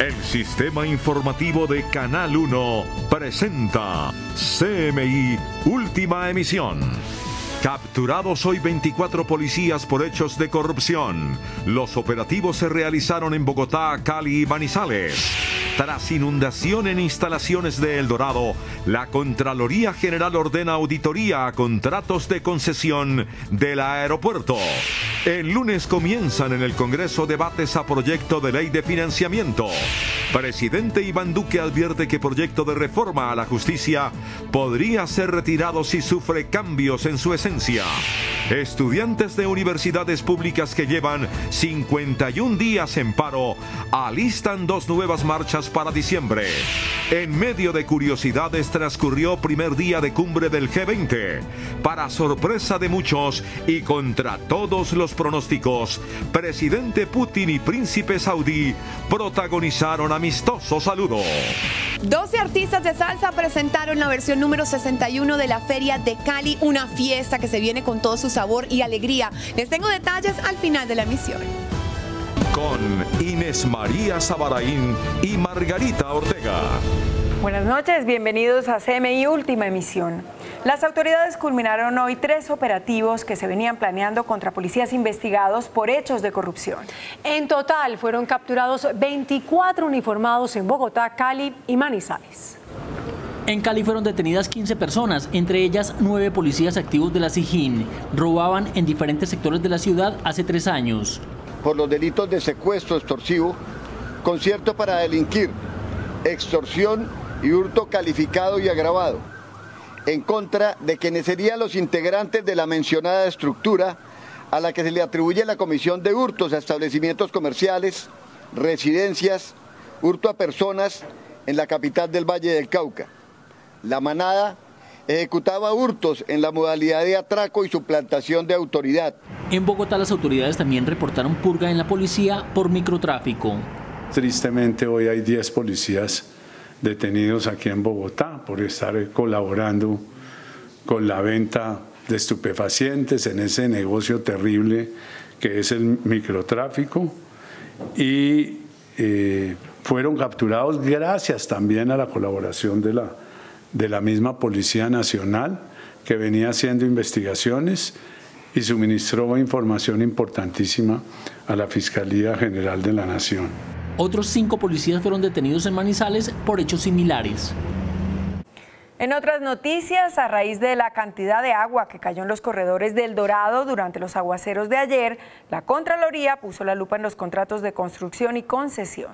El sistema informativo de Canal 1 presenta CMI Última Emisión. Capturados hoy 24 policías por hechos de corrupción. Los operativos se realizaron en Bogotá, Cali y Manizales. Tras inundación en instalaciones de El Dorado, la Contraloría General ordena auditoría a contratos de concesión del aeropuerto. El lunes comienzan en el Congreso debates a proyecto de ley de financiamiento. Presidente Iván Duque advierte que proyecto de reforma a la justicia podría ser retirado si sufre cambios en su esencia. Estudiantes de universidades públicas que llevan 51 días en paro alistan 2 nuevas marchas para diciembre. En medio de curiosidades transcurrió primer día de cumbre del G20. Para sorpresa de muchos y contra todos los pronósticos, presidente Putin y príncipe saudí protagonizaron amistoso saludo. 12 artistas de salsa presentaron la versión número 61 de la Feria de Cali, una fiesta que se viene con todo su sabor y alegría. Les tengo detalles al final de la emisión. Con Inés María Sabaraín y Margarita Ortega. Buenas noches, bienvenidos a CMI Última Emisión. Las autoridades culminaron hoy 3 operativos que se venían planeando contra policías investigados por hechos de corrupción. En total fueron capturados 24 uniformados en Bogotá, Cali y Manizales. En Cali fueron detenidas 15 personas, entre ellas 9 policías activos de la SIJIN. Robaban en diferentes sectores de la ciudad hace 3 años. Por los delitos de secuestro extorsivo, concierto para delinquir, extorsión y hurto calificado y agravado, en contra de quienes serían los integrantes de la mencionada estructura a la que se le atribuye la comisión de hurtos a establecimientos comerciales, residencias, hurto a personas en la capital del Valle del Cauca. La manada ejecutaba hurtos en la modalidad de atraco y suplantación de autoridad. En Bogotá las autoridades también reportaron purga en la policía por microtráfico. Tristemente hoy hay 10 policías detenidos aquí en Bogotá por estar colaborando con la venta de estupefacientes en ese negocio terrible que es el microtráfico, y fueron capturados gracias también a la colaboración de la misma Policía Nacional, que venía haciendo investigaciones y suministró información importantísima a la Fiscalía General de la Nación. Otros 5 policías fueron detenidos en Manizales por hechos similares. En otras noticias, a raíz de la cantidad de agua que cayó en los corredores del Dorado durante los aguaceros de ayer, la Contraloría puso la lupa en los contratos de construcción y concesión.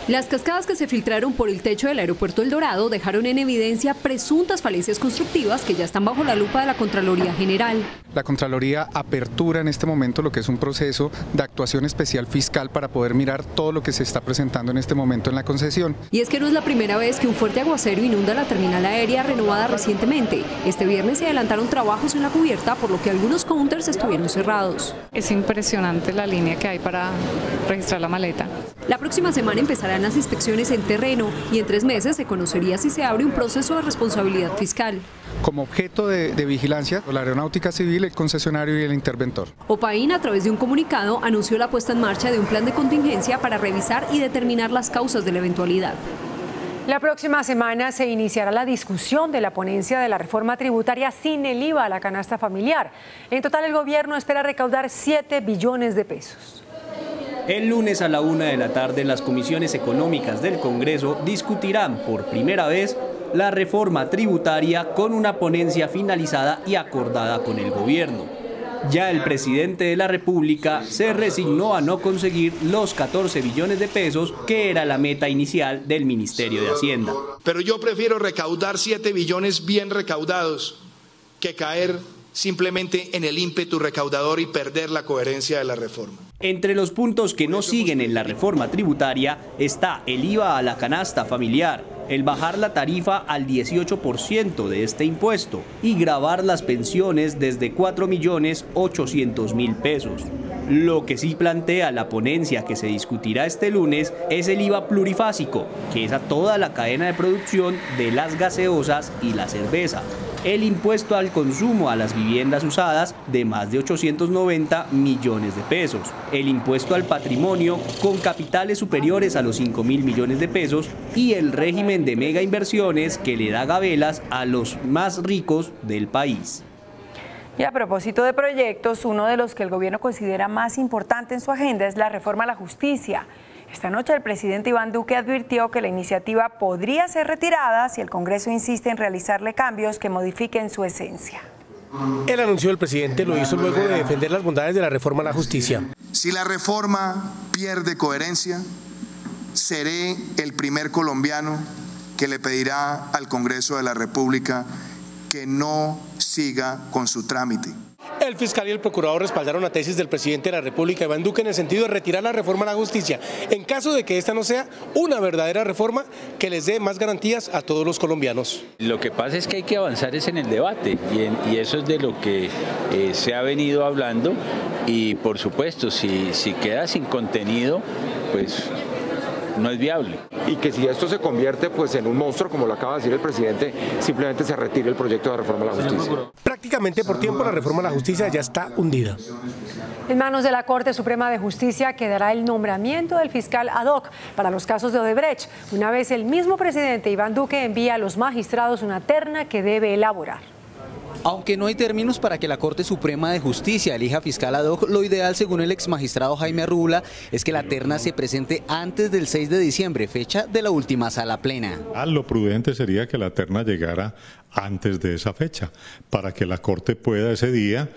Las cascadas que se filtraron por el techo del aeropuerto El Dorado dejaron en evidencia presuntas falencias constructivas que ya están bajo la lupa de la Contraloría General. La Contraloría apertura en este momento lo que es un proceso de actuación especial fiscal para poder mirar todo lo que se está presentando en este momento en la concesión. Y es que no es la primera vez que un fuerte aguacero inunda la terminal aérea renovada recientemente. Este viernes se adelantaron trabajos en la cubierta, por lo que algunos counters estuvieron cerrados. Es impresionante la línea que hay para registrar la maleta. La próxima semana empezarán las inspecciones en terreno y en 3 meses se conocería si se abre un proceso de responsabilidad fiscal. Como objeto de vigilancia, la Aeronáutica Civil, el concesionario y el interventor. OPAIN, a través de un comunicado, anunció la puesta en marcha de un plan de contingencia para revisar y determinar las causas de la eventualidad. La próxima semana se iniciará la discusión de la ponencia de la reforma tributaria sin el IVA a la canasta familiar. En total, el gobierno espera recaudar 7 billones de pesos. El lunes a la 1 de la tarde, las comisiones económicas del Congreso discutirán por primera vez la reforma tributaria con una ponencia finalizada y acordada con el gobierno. Ya el presidente de la República se resignó a no conseguir los 14 billones de pesos que era la meta inicial del Ministerio de Hacienda. Pero yo prefiero recaudar 7 billones bien recaudados que caer simplemente en el ímpetu recaudador y perder la coherencia de la reforma. Entre los puntos que no siguen en la reforma tributaria está el IVA a la canasta familiar, el bajar la tarifa al 18% de este impuesto y gravar las pensiones desde 4.800.000 pesos. Lo que sí plantea la ponencia que se discutirá este lunes es el IVA plurifásico, que es a toda la cadena de producción de las gaseosas y la cerveza. el impuesto al consumo a las viviendas usadas de más de 890 millones de pesos, el impuesto al patrimonio con capitales superiores a los 5.000 millones de pesos y el régimen de mega inversiones que le da gabelas a los más ricos del país. Y a propósito de proyectos, uno de los que el gobierno considera más importante en su agenda es la reforma a la justicia. Esta noche el presidente Iván Duque advirtió que la iniciativa podría ser retirada si el Congreso insiste en realizarle cambios que modifiquen su esencia. El anuncio del presidente lo hizo luego de defender las bondades de la reforma a la justicia. Si la reforma pierde coherencia, seré el primer colombiano que le pedirá al Congreso de la República que no siga con su trámite. El fiscal y el procurador respaldaron la tesis del presidente de la República, Iván Duque, en el sentido de retirar la reforma a la justicia, en caso de que esta no sea una verdadera reforma que les dé más garantías a todos los colombianos. Lo que pasa es que hay que avanzar en el debate y eso es de lo que se ha venido hablando y por supuesto si queda sin contenido pues no es viable. Y que si esto se convierte pues en un monstruo, como lo acaba de decir el presidente, simplemente se retire el proyecto de reforma a la justicia. Prácticamente por tiempo la reforma a la justicia ya está hundida. En manos de la Corte Suprema de Justicia quedará el nombramiento del fiscal ad hoc para los casos de Odebrecht, una vez el mismo presidente Iván Duque envía a los magistrados una terna que debe elaborar. Aunque no hay términos para que la Corte Suprema de Justicia elija fiscal ad hoc, lo ideal, según el exmagistrado Jaime Arrula, es que la terna se presente antes del 6 de diciembre, fecha de la última sala plena. Lo prudente sería que la terna llegara antes de esa fecha, para que la Corte pueda ese día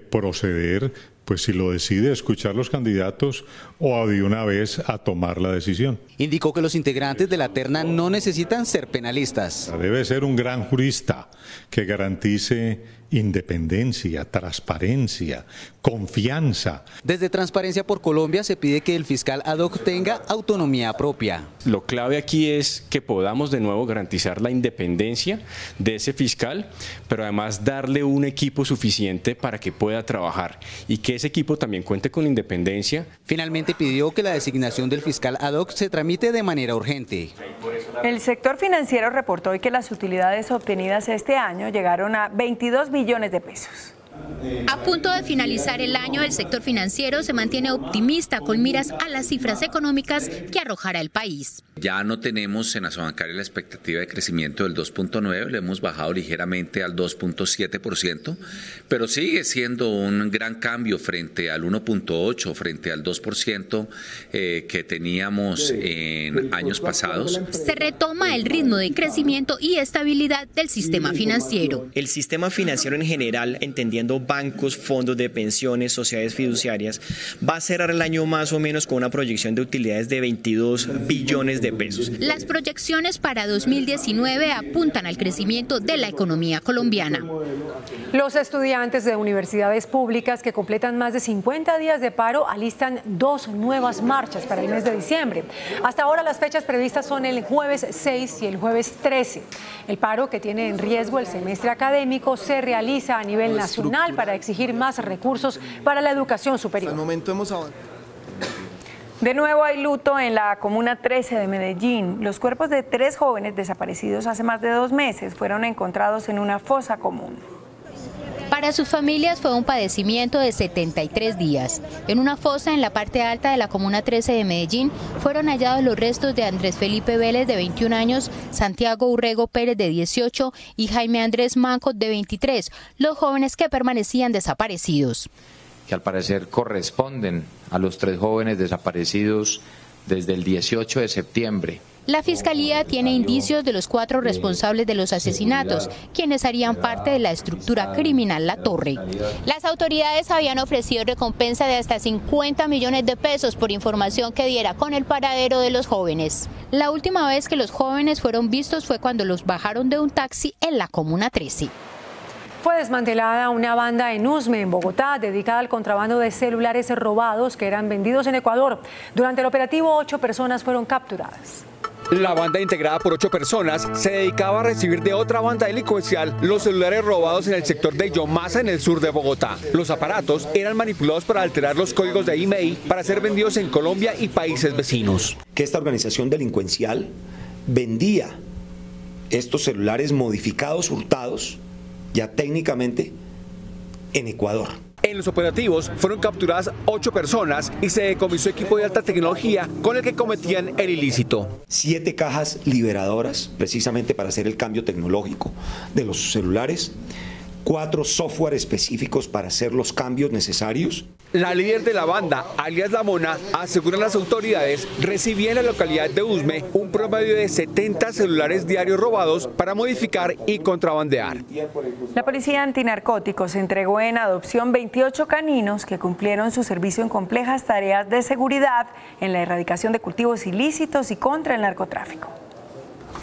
proceder, pues si lo decide, escuchar los candidatos o de una vez a tomar la decisión. Indicó que los integrantes de la terna no necesitan ser penalistas. Debe ser un gran jurista que garantice independencia, transparencia, confianza. Desde Transparencia por Colombia se pide que el fiscal ad hoc tenga autonomía propia. Lo clave aquí es que podamos de nuevo garantizar la independencia de ese fiscal, pero además darle un equipo suficiente para que pueda trabajar y que ese equipo también cuente con independencia. Finalmente pidió que la designación del fiscal ad hoc se tramite de manera urgente. El sector financiero reportó hoy que las utilidades obtenidas este año llegaron a 22 billones de pesos. A punto de finalizar el año, el sector financiero se mantiene optimista con miras a las cifras económicas que arrojará el país. Ya no tenemos en Asobancaria la expectativa de crecimiento del 2.9, le hemos bajado ligeramente al 2.7%, pero sigue siendo un gran cambio frente al 1.8, frente al 2% que teníamos en años pasados. Se retoma el ritmo de crecimiento y estabilidad del sistema financiero. El sistema financiero en general, entendiendo bancos, fondos de pensiones, sociedades fiduciarias, va a cerrar el año más o menos con una proyección de utilidades de 22 billones de pesos. Las proyecciones para 2019 apuntan al crecimiento de la economía colombiana. Los estudiantes de universidades públicas que completan más de 50 días de paro alistan 2 nuevas marchas para el mes de diciembre. Hasta ahora las fechas previstas son el jueves 6 y el jueves 13. El paro, que tiene en riesgo el semestre académico, se realiza a nivel nacional para exigir más recursos para la educación superior. Hasta el momento hemos avanzado. De nuevo hay luto en la Comuna 13 de Medellín. Los cuerpos de 3 jóvenes desaparecidos hace más de 2 meses fueron encontrados en una fosa común. Para sus familias fue un padecimiento de 73 días. En una fosa en la parte alta de la Comuna 13 de Medellín fueron hallados los restos de Andrés Felipe Vélez, de 21 años, Santiago Urrego Pérez, de 18, y Jaime Andrés Manco, de 23, los jóvenes que permanecían desaparecidos. Que al parecer corresponden a los 3 jóvenes desaparecidos desde el 18 de septiembre. La Fiscalía tiene indicios de los 4 responsables de los asesinatos, quienes harían parte de la estructura criminal La Torre. Las autoridades habían ofrecido recompensa de hasta 50 millones de pesos por información que diera con el paradero de los jóvenes. La última vez que los jóvenes fueron vistos fue cuando los bajaron de un taxi en la Comuna 13. Fue desmantelada una banda en Usme, en Bogotá, dedicada al contrabando de celulares robados que eran vendidos en Ecuador. Durante el operativo, 8 personas fueron capturadas. La banda, integrada por 8 personas, se dedicaba a recibir de otra banda delincuencial los celulares robados en el sector de Yomasa, en el sur de Bogotá. Los aparatos eran manipulados para alterar los códigos de IMEI para ser vendidos en Colombia y países vecinos. Que esta organización delincuencial vendía estos celulares modificados, hurtados, ya técnicamente en Ecuador. En los operativos fueron capturadas 8 personas y se decomisó equipo de alta tecnología con el que cometían el ilícito. 7 cajas liberadoras, precisamente para hacer el cambio tecnológico de los celulares. 4 software específicos para hacer los cambios necesarios. La líder de la banda, alias La Mona, aseguran las autoridades, recibía en la localidad de Usme un promedio de 70 celulares diarios robados para modificar y contrabandear. La Policía Antinarcóticos entregó en adopción 28 caninos que cumplieron su servicio en complejas tareas de seguridad en la erradicación de cultivos ilícitos y contra el narcotráfico.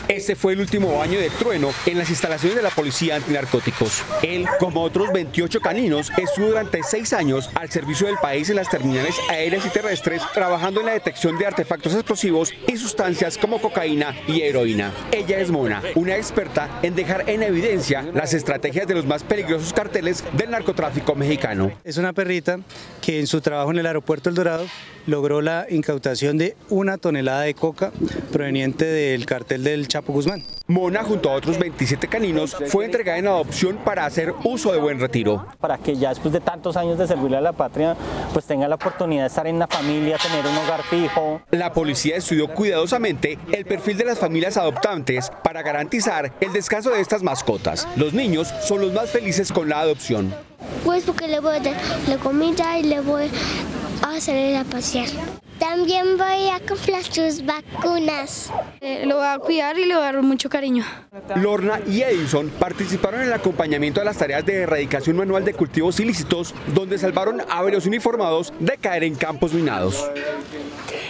Este fue el último baño de trueno en las instalaciones de la Policía Antinarcóticos. Él, como otros 28 caninos, estuvo durante 6 años al servicio del país en las terminales aéreas y terrestres, trabajando en la detección de artefactos explosivos y sustancias como cocaína y heroína. Ella es Mona, una experta en dejar en evidencia las estrategias de los más peligrosos carteles del narcotráfico mexicano. Es una perrita que en su trabajo en el aeropuerto El Dorado logró la incautación de 1 tonelada de coca proveniente del cartel del Chapo Guzmán. Mona, junto a otros 27 caninos, fue entregada en adopción para hacer uso de buen retiro. Para que ya después de tantos años de servirle a la patria, pues tenga la oportunidad de estar en una familia, tener un hogar fijo. La policía estudió cuidadosamente el perfil de las familias adoptantes para garantizar el descanso de estas mascotas. Los niños son los más felices con la adopción. Pues porque le voy a dar la comida y le voy a salir a pasear. También voy a comprar sus vacunas. Lo voy a cuidar y le voy a dar mucho cariño. Lorna y Edison participaron en el acompañamiento a las tareas de erradicación manual de cultivos ilícitos, donde salvaron a varios uniformados de caer en campos minados.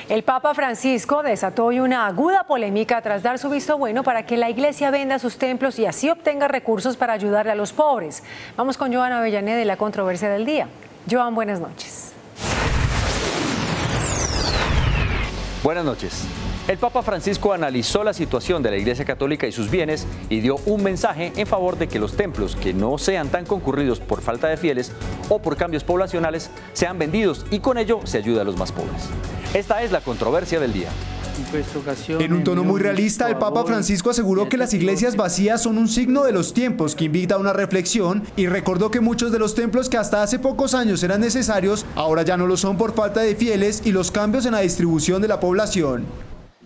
El Papa Francisco desató hoy una aguda polémica tras dar su visto bueno para que la iglesia venda sus templos y así obtenga recursos para ayudarle a los pobres. Vamos con Joan Avellané de la controversia del día. Joan, buenas noches. Buenas noches. El Papa Francisco analizó la situación de la Iglesia Católica y sus bienes y dio un mensaje en favor de que los templos que no sean tan concurridos por falta de fieles o por cambios poblacionales sean vendidos y con ello se ayuda a los más pobres. Esta es la controversia del día. En un tono muy realista, el Papa Francisco aseguró que las iglesias vacías son un signo de los tiempos que invita a una reflexión y recordó que muchos de los templos que hasta hace pocos años eran necesarios, ahora ya no lo son por falta de fieles y los cambios en la distribución de la población.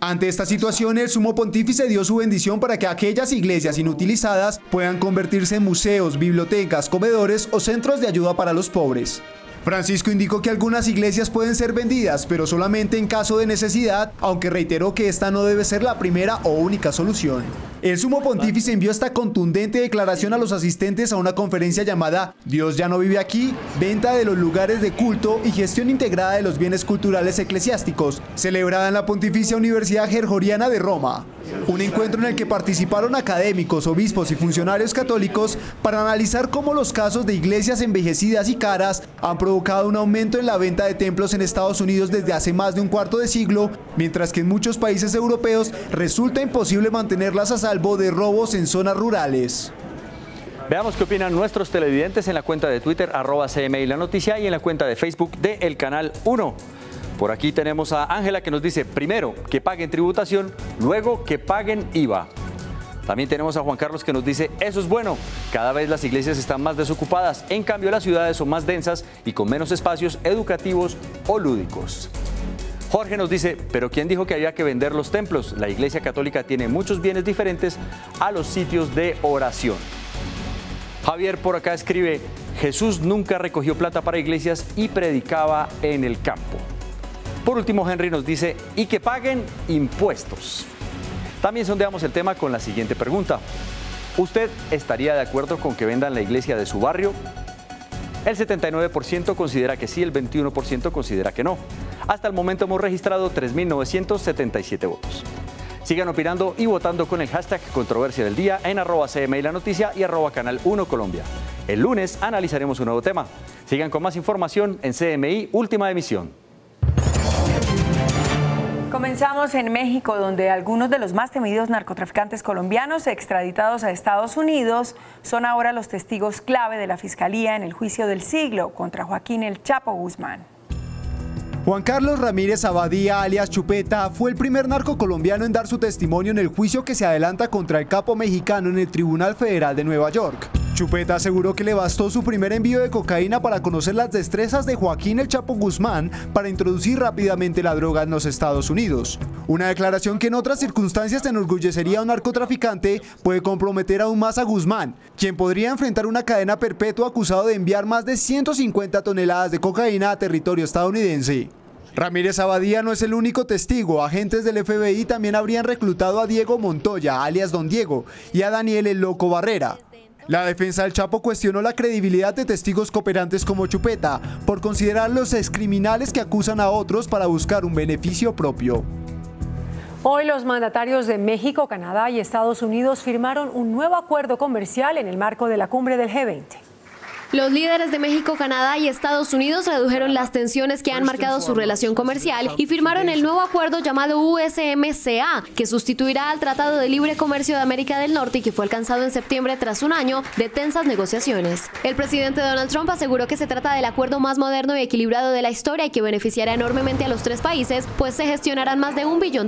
Ante esta situación, el sumo pontífice dio su bendición para que aquellas iglesias inutilizadas puedan convertirse en museos, bibliotecas, comedores o centros de ayuda para los pobres. Francisco indicó que algunas iglesias pueden ser vendidas, pero solamente en caso de necesidad, aunque reiteró que esta no debe ser la primera o única solución. El sumo pontífice envió esta contundente declaración a los asistentes a una conferencia llamada Dios ya no vive aquí, venta de los lugares de culto y gestión integrada de los bienes culturales eclesiásticos, celebrada en la Pontificia Universidad Gregoriana de Roma. Un encuentro en el que participaron académicos, obispos y funcionarios católicos para analizar cómo los casos de iglesias envejecidas y caras han provocado un aumento en la venta de templos en Estados Unidos desde hace más de un cuarto de siglo, mientras que en muchos países europeos resulta imposible mantenerlas a salvo de robos en zonas rurales. Veamos qué opinan nuestros televidentes en la cuenta de Twitter, @CMI La Noticia, y en la cuenta de Facebook de El Canal 1. Por aquí tenemos a Ángela que nos dice, primero que paguen tributación, luego que paguen IVA. También tenemos a Juan Carlos que nos dice, eso es bueno, cada vez las iglesias están más desocupadas, en cambio las ciudades son más densas y con menos espacios educativos o lúdicos. Jorge nos dice, pero ¿quién dijo que había que vender los templos? La Iglesia Católica tiene muchos bienes diferentes a los sitios de oración. Javier por acá escribe, Jesús nunca recogió plata para iglesias y predicaba en el campo. Por último, Henry nos dice, y que paguen impuestos. También sondeamos el tema con la siguiente pregunta. ¿Usted estaría de acuerdo con que vendan la iglesia de su barrio? El 79% considera que sí, el 21% considera que no. Hasta el momento hemos registrado 3.977 votos. Sigan opinando y votando con el hashtag Controversia del Día en @CMI La Noticia y @Canal 1 Colombia. El lunes analizaremos un nuevo tema. Sigan con más información en CMI Última Emisión. Comenzamos en México, donde algunos de los más temidos narcotraficantes colombianos extraditados a Estados Unidos son ahora los testigos clave de la Fiscalía en el juicio del siglo contra Joaquín El Chapo Guzmán. Juan Carlos Ramírez Abadía, alias Chupeta, fue el primer narco colombiano en dar su testimonio en el juicio que se adelanta contra el capo mexicano en el Tribunal Federal de Nueva York. Chupeta aseguró que le bastó su primer envío de cocaína para conocer las destrezas de Joaquín El Chapo Guzmán para introducir rápidamente la droga en los Estados Unidos. Una declaración que en otras circunstancias enorgullecería a un narcotraficante puede comprometer aún más a Guzmán, quien podría enfrentar una cadena perpetua acusado de enviar más de 150 toneladas de cocaína a territorio estadounidense. Ramírez Abadía no es el único testigo. Agentes del FBI también habrían reclutado a Diego Montoya, alias Don Diego, y a Daniel El Loco Barrera. La defensa del Chapo cuestionó la credibilidad de testigos cooperantes como Chupeta por considerarlos excriminales que acusan a otros para buscar un beneficio propio. Hoy los mandatarios de México, Canadá y Estados Unidos firmaron un nuevo acuerdo comercial en el marco de la cumbre del G20. Los líderes de México, Canadá y Estados Unidos redujeron las tensiones que han marcado su relación comercial y firmaron el nuevo acuerdo llamado USMCA, que sustituirá al Tratado de Libre Comercio de América del Norte y que fue alcanzado en septiembre tras un año de tensas negociaciones. El presidente Donald Trump aseguró que se trata del acuerdo más moderno y equilibrado de la historia y que beneficiará enormemente a los tres países, pues se gestionarán más de $1 billón.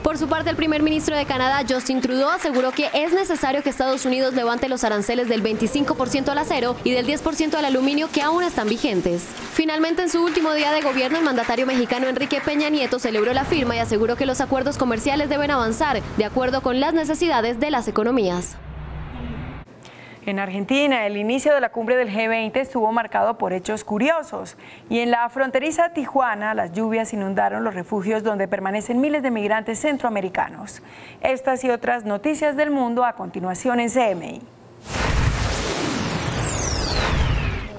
Por su parte, el primer ministro de Canadá, Justin Trudeau, aseguró que es necesario que Estados Unidos levante los aranceles del 25% al acero y del 10% al aluminio que aún están vigentes. Finalmente, en su último día de gobierno, el mandatario mexicano Enrique Peña Nieto celebró la firma y aseguró que los acuerdos comerciales deben avanzar de acuerdo con las necesidades de las economías. En Argentina, el inicio de la cumbre del G20 estuvo marcado por hechos curiosos y en la fronteriza Tijuana las lluvias inundaron los refugios donde permanecen miles de migrantes centroamericanos. Estas y otras noticias del mundo a continuación en CMI.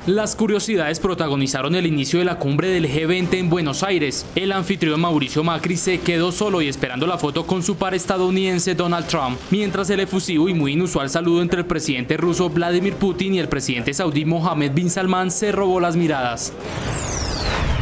Las curiosidades protagonizaron el inicio de la cumbre del G20 en Buenos Aires. El anfitrión Mauricio Macri se quedó solo y esperando la foto con su par estadounidense Donald Trump, mientras el efusivo y muy inusual saludo entre el presidente ruso Vladimir Putin y el presidente saudí Mohammed bin Salman se robó las miradas.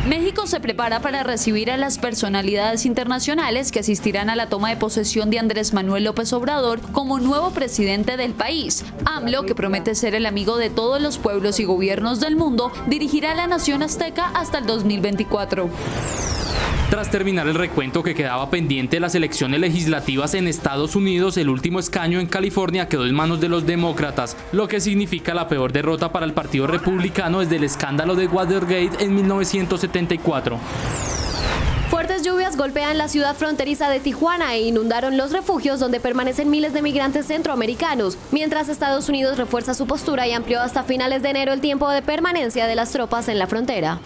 México se prepara para recibir a las personalidades internacionales que asistirán a la toma de posesión de Andrés Manuel López Obrador como nuevo presidente del país. AMLO, que promete ser el amigo de todos los pueblos y gobiernos del mundo, dirigirá a la nación azteca hasta el 2024. Tras terminar el recuento que quedaba pendiente de las elecciones legislativas en Estados Unidos, el último escaño en California quedó en manos de los demócratas, lo que significa la peor derrota para el Partido Republicano desde el escándalo de Watergate en 1974. Fuertes lluvias golpean la ciudad fronteriza de Tijuana e inundaron los refugios donde permanecen miles de migrantes centroamericanos, mientras Estados Unidos refuerza su postura y amplió hasta finales de enero el tiempo de permanencia de las tropas en la frontera.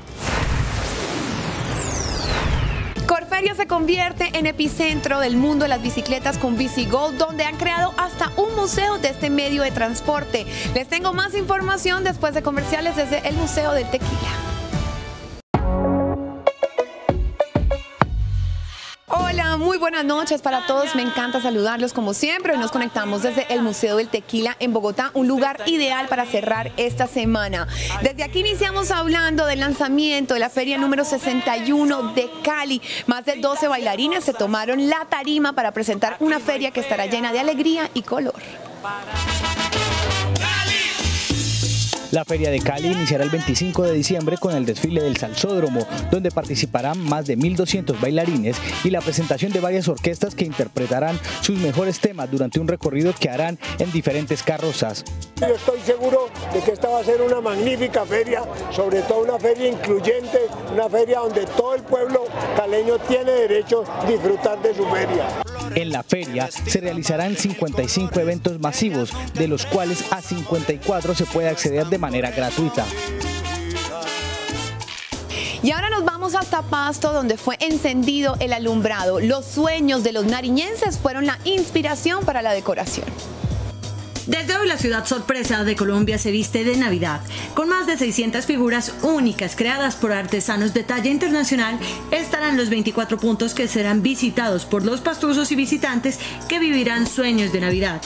Corferia se convierte en epicentro del mundo de las bicicletas con BiciGo, donde han creado hasta un museo de este medio de transporte. Les tengo más información después de comerciales desde el Museo del Tequila. Hola, muy buenas noches para todos. Me encanta saludarlos como siempre. Hoy nos conectamos desde el Museo del Tequila en Bogotá, un lugar ideal para cerrar esta semana. Desde aquí iniciamos hablando del lanzamiento de la feria número 61 de Cali. Más de 12 bailarines se tomaron la tarima para presentar una feria que estará llena de alegría y color. La Feria de Cali iniciará el 25 de diciembre con el desfile del Salsódromo, donde participarán más de 1.200 bailarines y la presentación de varias orquestas que interpretarán sus mejores temas durante un recorrido que harán en diferentes carrozas. Yo estoy seguro de que esta va a ser una magnífica feria, sobre todo una feria incluyente, una feria donde todo el pueblo caleño tiene derecho a disfrutar de su feria. En la feria se realizarán 55 eventos masivos, de los cuales a 54 se puede acceder de manera gratuita. Y ahora nos vamos hasta Pasto, donde fue encendido el alumbrado. Los sueños de los nariñenses fueron la inspiración para la decoración. Desde hoy la ciudad sorpresa de Colombia se viste de Navidad. Con más de 600 figuras únicas creadas por artesanos de talla internacional, estarán los 24 puntos que serán visitados por los pastusos y visitantes que vivirán sueños de Navidad.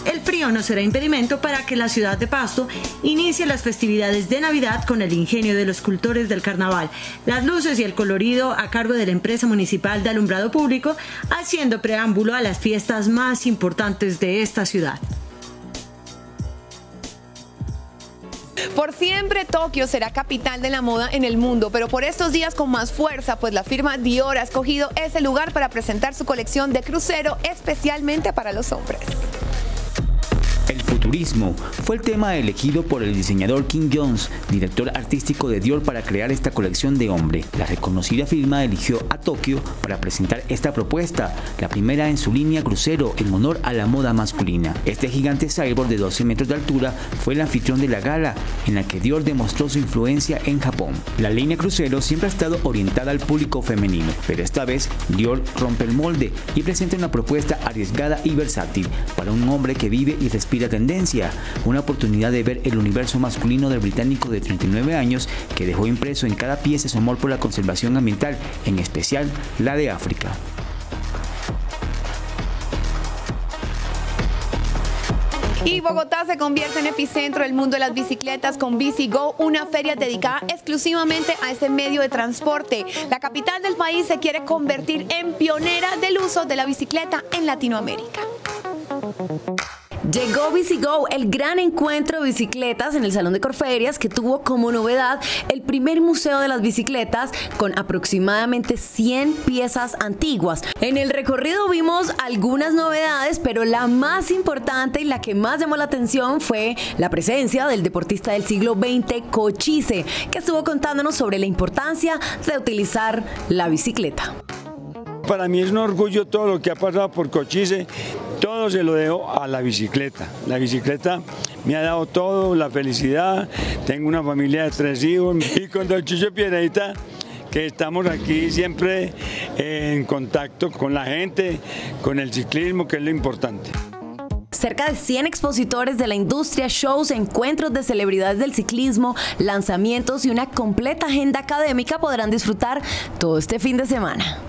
El frío no será impedimento para que la ciudad de Pasto inicie las festividades de Navidad con el ingenio de los cultores del carnaval, las luces y el colorido a cargo de la empresa municipal de alumbrado público, haciendo preámbulo a las fiestas más importantes de esta ciudad. Por siempre Tokio será capital de la moda en el mundo, pero por estos días con más fuerza, pues la firma Dior ha escogido ese lugar para presentar su colección de crucero especialmente para los hombres. El futurismo fue el tema elegido por el diseñador Kim Jones, director artístico de Dior, para crear esta colección de hombre. La reconocida firma eligió a Tokio para presentar esta propuesta, la primera en su línea crucero en honor a la moda masculina. Este gigante cyborg de 12 metros de altura fue el anfitrión de la gala, en la que Dior demostró su influencia en Japón. La línea crucero siempre ha estado orientada al público femenino, pero esta vez Dior rompe el molde y presenta una propuesta arriesgada y versátil para un hombre que vive y respira tendencia, una oportunidad de ver el universo masculino del británico de 39 años que dejó impreso en cada pieza su amor por la conservación ambiental, en especial la de África. Y Bogotá se convierte en epicentro del mundo de las bicicletas con BiciGo, una feria dedicada exclusivamente a este medio de transporte. La capital del país se quiere convertir en pionera del uso de la bicicleta en Latinoamérica. Llegó BiciGo, el gran encuentro de bicicletas en el Salón de Corferias, que tuvo como novedad el primer museo de las bicicletas con aproximadamente 100 piezas antiguas. En el recorrido vimos algunas novedades, pero la más importante y la que más llamó la atención fue la presencia del deportista del siglo XX, Cochise, que estuvo contándonos sobre la importancia de utilizar la bicicleta. Para mí es un orgullo todo lo que ha pasado por Cochise. Todo se lo debo a la bicicleta. La bicicleta me ha dado todo, la felicidad. Tengo una familia de 3 hijos. Y con don Chucho Piedradita, que estamos aquí siempre en contacto con la gente, con el ciclismo, que es lo importante. Cerca de 100 expositores de la industria, shows, encuentros de celebridades del ciclismo, lanzamientos y una completa agenda académica podrán disfrutar todo este fin de semana.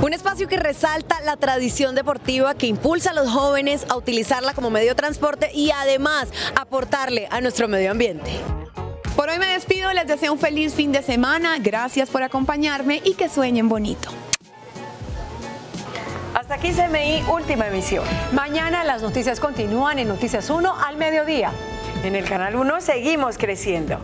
Un espacio que resalta la tradición deportiva, que impulsa a los jóvenes a utilizarla como medio de transporte y además aportarle a nuestro medio ambiente. Por hoy me despido, les deseo un feliz fin de semana, gracias por acompañarme y que sueñen bonito. Hasta aquí CMI Última Emisión. Mañana las noticias continúan en Noticias 1 al mediodía. En el Canal 1 seguimos creciendo.